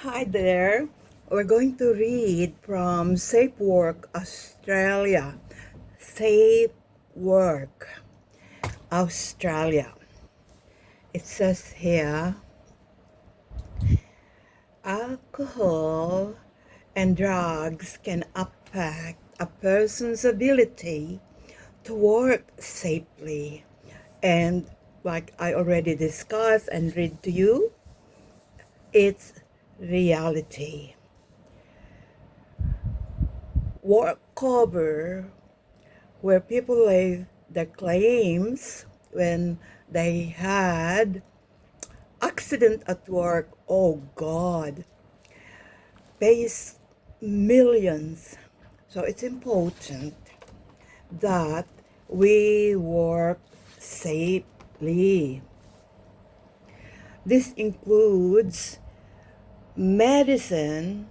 Hi there. We're going to read from Safe Work Australia. Safe Work Australia. It says here alcohol and drugs can affect a person's ability to work safely. And like I already discussed and read to you, it's reality. Work cover where people lay their claims when they had accident at work. Oh God, pays millions. So it's important that we work safely. This includes medicines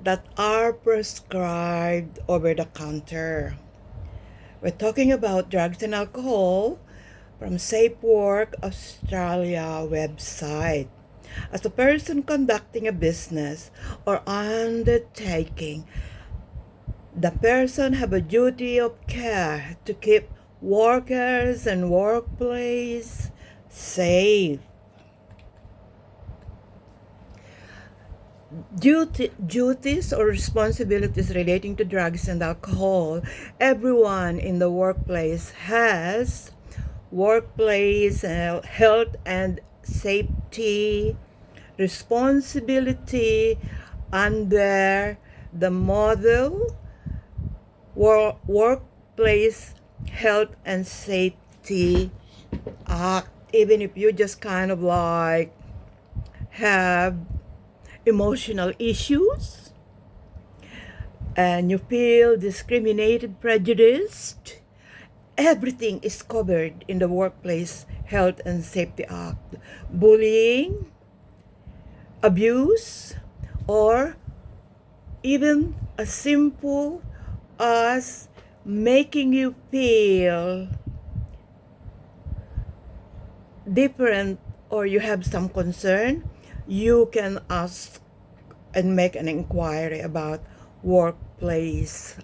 that are prescribed over the counter. We're talking about drugs and alcohol from Safe Work Australia website. As a person conducting a business or undertaking, the person have a duty of care to keep workers and workplace safe. Duties or responsibilities relating to drugs and alcohol. Everyone in the workplace has workplace health and safety responsibility under the model workplace health and safety act. Even if you just kind of like have emotional issues and you feel discriminated, prejudiced, everything is covered in the Workplace Health and Safety Act. Bullying, abuse, or even as simple as making you feel different or you have some concern, you can ask and make an inquiry about workplace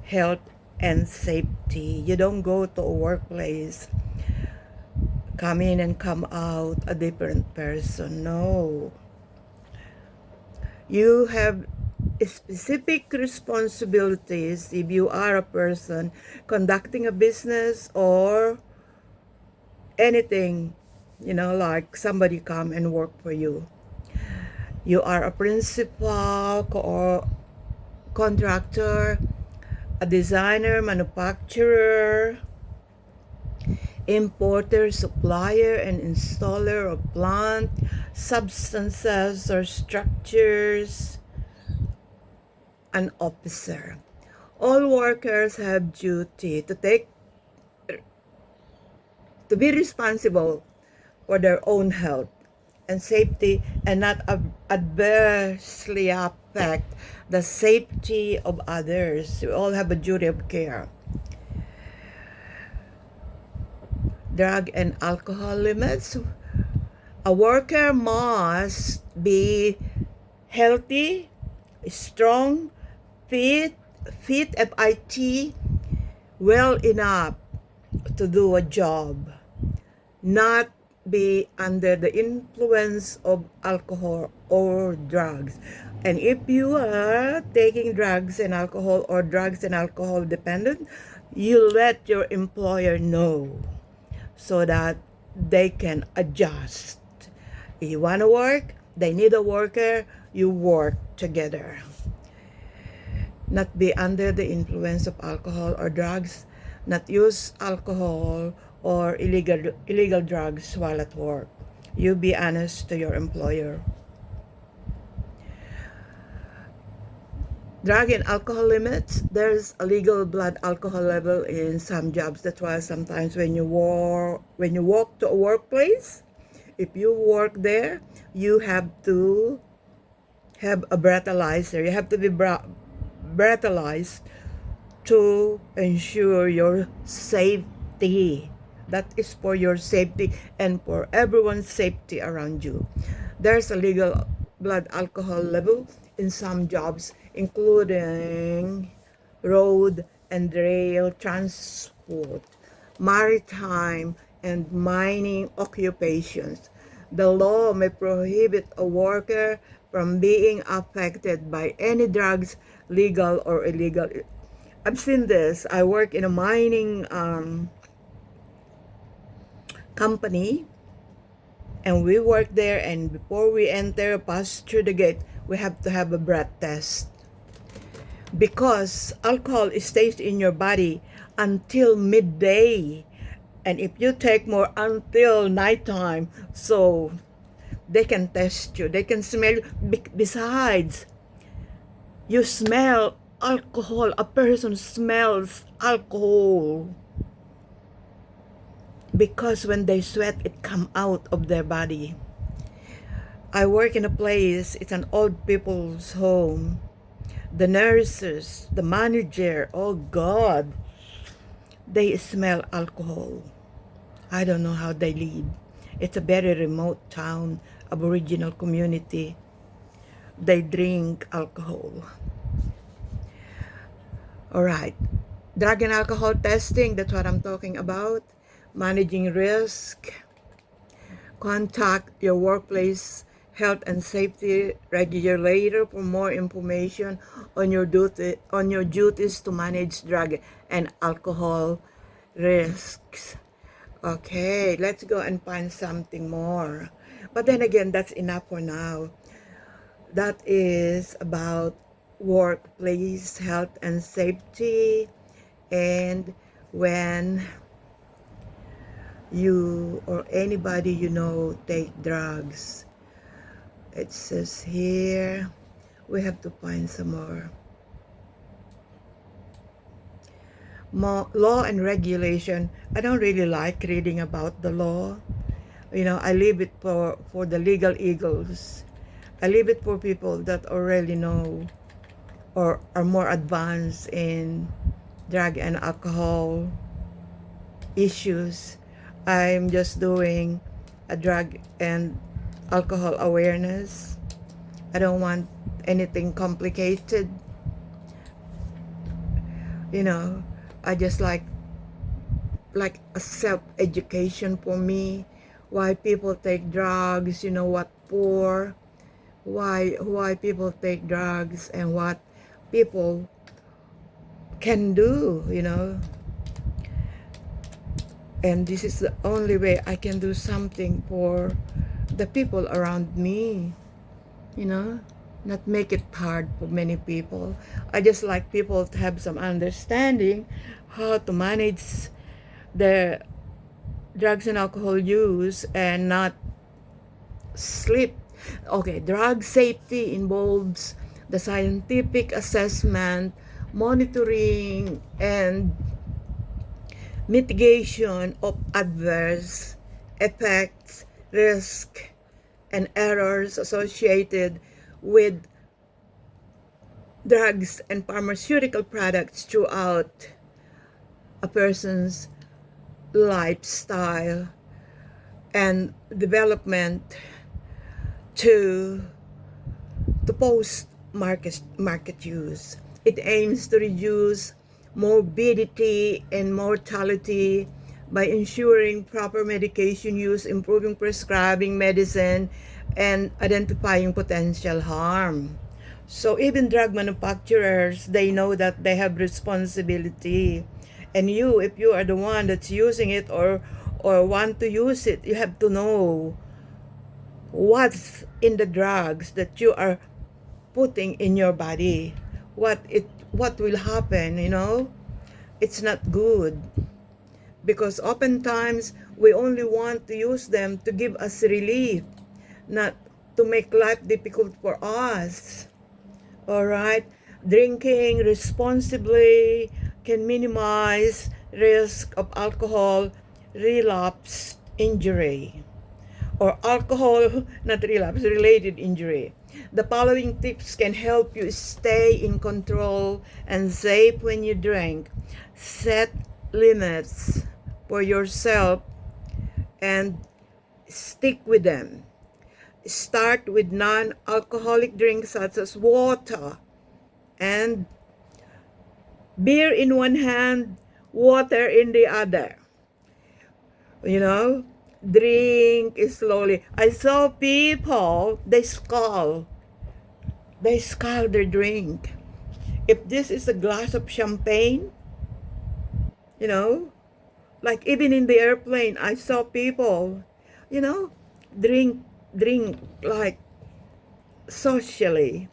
health and safety. You don't go to a workplace, come in and come out a different person. No. You have specific responsibilities if you are a person conducting a business or anything, like somebody come and work for you. You are a principal or contractor, a designer, manufacturer, importer, supplier, and installer of plant, substances, or structures, an officer. All workers have duty to be responsible for their own health and safety and not adversely affect the safety of others. We all have a duty of care. Drug and alcohol limits. A worker must be healthy, strong, fit, fit, well enough to do a job, not be under the influence of alcohol or drugs. And if you are taking drugs and alcohol or drugs and alcohol dependent, you let your employer know so that they can adjust. If you want to work, they need a worker, you work together. Not be under the influence of alcohol or drugs, not use alcohol or illegal drugs while at work. You be honest to your employer. Drug and alcohol limits. There's a legal blood alcohol level in some jobs. That's why sometimes when you walk to a workplace, if you work there, you have to have a breathalyzer. You have to be breathalyzed to ensure your safety. That is for your safety and for everyone's safety around you. There's a legal blood alcohol level in some jobs, including road and rail transport, maritime, and mining occupations. The law may prohibit a worker from being affected by any drugs, legal or illegal. I've seen this. I work in a mining company, and we work there, and before we enter, pass through the gate, we have to have a breath test because alcohol stays in your body until midday, and if you take more, until nighttime. So they can test you, they can smell you. Besides, you smell alcohol, a person smells alcohol because when they sweat, it come out of their body. I work in a place, it's an old people's home. The nurses, the manager, oh God, they smell alcohol. I don't know how they live. It's a very remote town, Aboriginal community. They drink alcohol. All right. Drug and alcohol testing, that's what I'm talking about. Managing risk. Contact your workplace health and safety regulator for more information on your duties to manage drug and alcohol risks. Okay, let's go and find something more. But then again, that's enough for now. That is about workplace health and safety, and when you or anybody you know take drugs. It says here, we have to find some more law and regulation. I don't really like reading about the law. You know, I leave it for the legal eagles. I leave it for people that already know or are more advanced in drug and alcohol issues. I'm just doing a drug and alcohol awareness. I don't want anything complicated. You know, I just like a self-education for me. Why people take drugs, you know, what for, why people take drugs, and what people can do, you know. And this is the only way I can do something for the people around me, you know, not make it hard for many people. I just like people to have some understanding how to manage their drugs and alcohol use and not slip. Okay, drug safety involves the scientific assessment, monitoring, and mitigation of adverse effects, risk, and errors associated with drugs and pharmaceutical products throughout a person's lifestyle and development to post market use. It aims to reduce morbidity and mortality by ensuring proper medication use, improving prescribing medicine, and identifying potential harm. So even drug manufacturers, they know that they have responsibility. And you, if you are the one that's using it or want to use it, you have to know what's in the drugs that you are putting in your body. What will happen, you know? It's not good. Because oftentimes we only want to use them to give us relief, not to make life difficult for us. All right, drinking responsibly can minimize risk of alcohol relapse injury or alcohol not relapse related injury. The following tips can help you stay in control and safe when you drink. Set limits for yourself and stick with them. Start with non-alcoholic drinks such as water and beer in one hand, water in the other. You know, drink slowly. I saw people, they scull their drink. If this is a glass of champagne, you know, like even in the airplane, I saw people, you know, drink, drink like socially.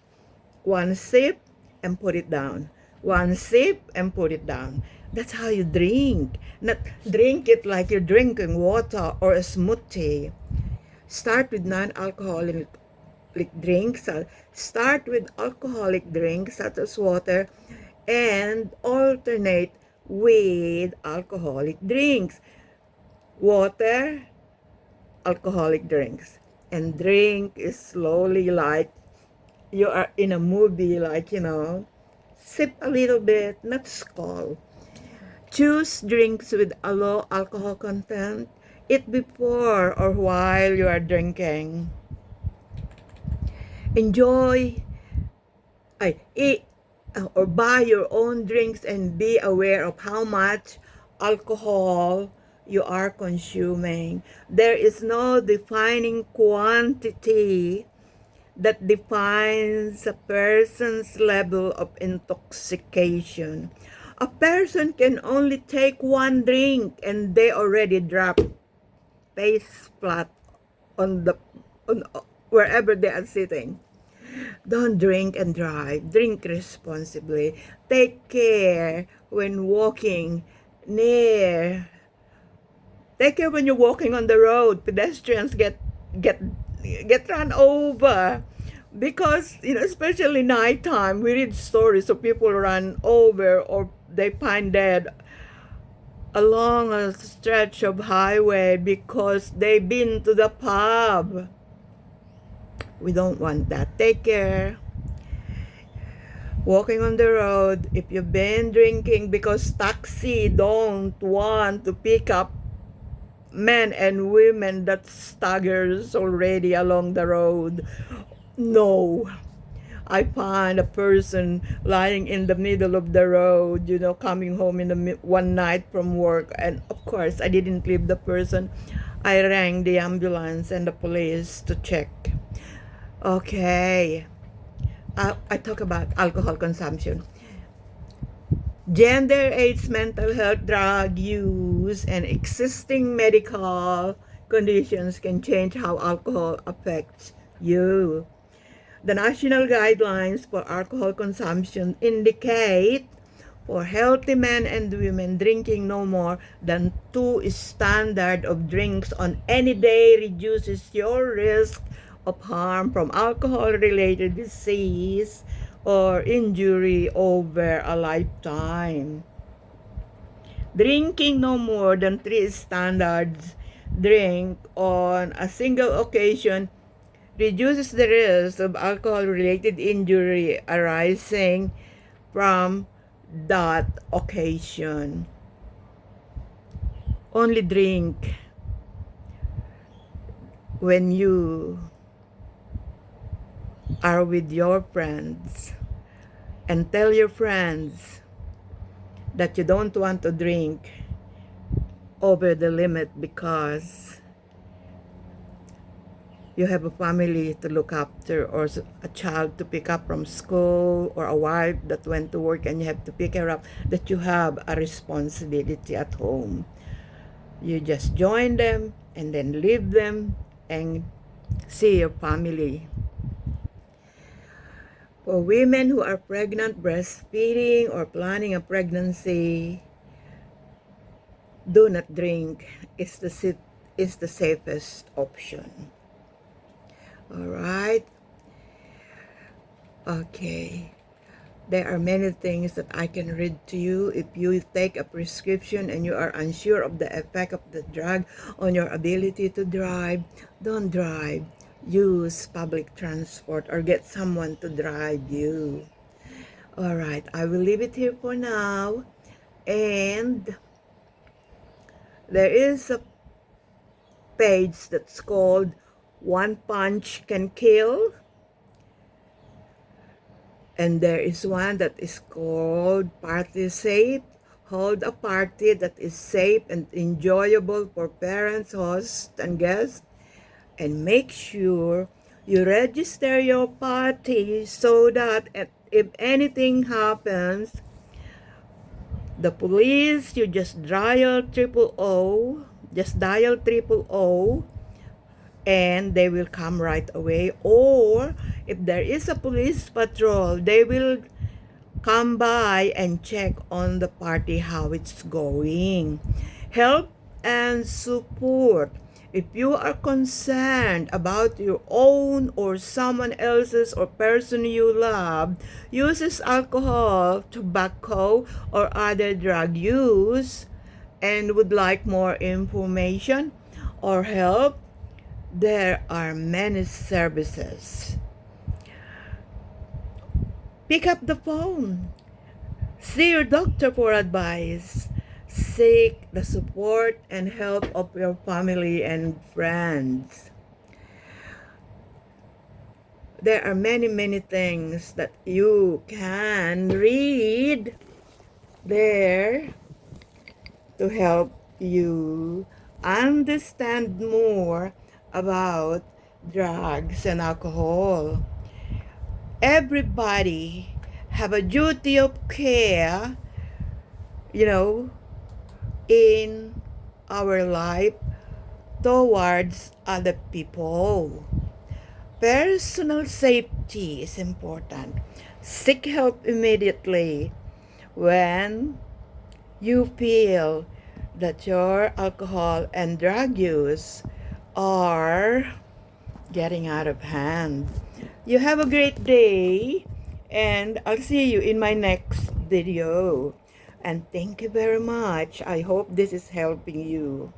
One sip and put it down. One sip and put it down. That's how you drink. Not drink it like you're drinking water or a smoothie. Start with non-alcoholic drinks. Start with alcoholic drinks such as water and alternate with alcoholic drinks. Water, alcoholic drinks. And drink is slowly like you are in a movie, like, sip a little bit, not skull. Choose drinks with a low alcohol content. Eat before or while you are drinking. Enjoy, eat or buy your own drinks and be aware of how much alcohol you are consuming. There is no defining quantity that defines a person's level of intoxication. A person can only take one drink and they already drop face flat on the on wherever they are sitting. Don't drink and drive. Drink responsibly. Take care when walking near. Take care when you're walking on the road. Pedestrians get get run over because especially nighttime we read stories of people run over or they find dead along a stretch of highway because they've been to the pub. We don't want that. Take care. Walking on the road, if you've been drinking, because taxi don't want to pick up men and women that staggers already along the road. No. I find a person lying in the middle of the road, coming home in the one night from work, and of course I didn't leave the person. I rang the ambulance and the police to check. Okay. I talk about alcohol consumption. Gender, age, mental health, drug use, and existing medical conditions can change how alcohol affects you. The national guidelines for alcohol consumption indicate for healthy men and women, drinking no more than 2 standard of drinks on any day reduces your risk of harm from alcohol-related disease or injury over a lifetime. Drinking no more than 3 standards drink on a single occasion reduces the risk of alcohol-related injury arising from that occasion. Only drink when you are with your friends, and tell your friends that you don't want to drink over the limit because you have a family to look after or a child to pick up from school or a wife that went to work and you have to pick her up, that you have a responsibility at home. You just join them and then leave them and see your family. For women who are pregnant, breastfeeding, or planning a pregnancy, do not drink. It's the safest option. All right. Okay. There are many things that I can read to you. If you take a prescription and you are unsure of the effect of the drug on your ability to drive, don't drive. Use public transport or get someone to drive you. All right, I will leave it here for now. And there is a page that's called One punch can kill. And there is one that is called Party Safe. Hold a party that is safe and enjoyable for parents, hosts, and guests. And make sure you register your party so that if anything happens, the police, you just dial triple O, and they will come right away. Or if there is a police patrol, they will come by and check on the party how it's going. Help and support. If you are concerned about your own or someone else's or person you love uses alcohol, tobacco, or other drug use and would like more information or help, there are many services. Pick up the phone. See your doctor for advice. Seek the support and help of your family and friends. There are many, many things that you can read there to help you understand more about drugs and alcohol. Everybody have a duty of care, in our life towards other people. Personal safety is important. Seek help immediately when you feel that your alcohol and drug use are getting out of hand. You have a great day, and I'll see you in my next video. And thank you very much. I hope this is helping you.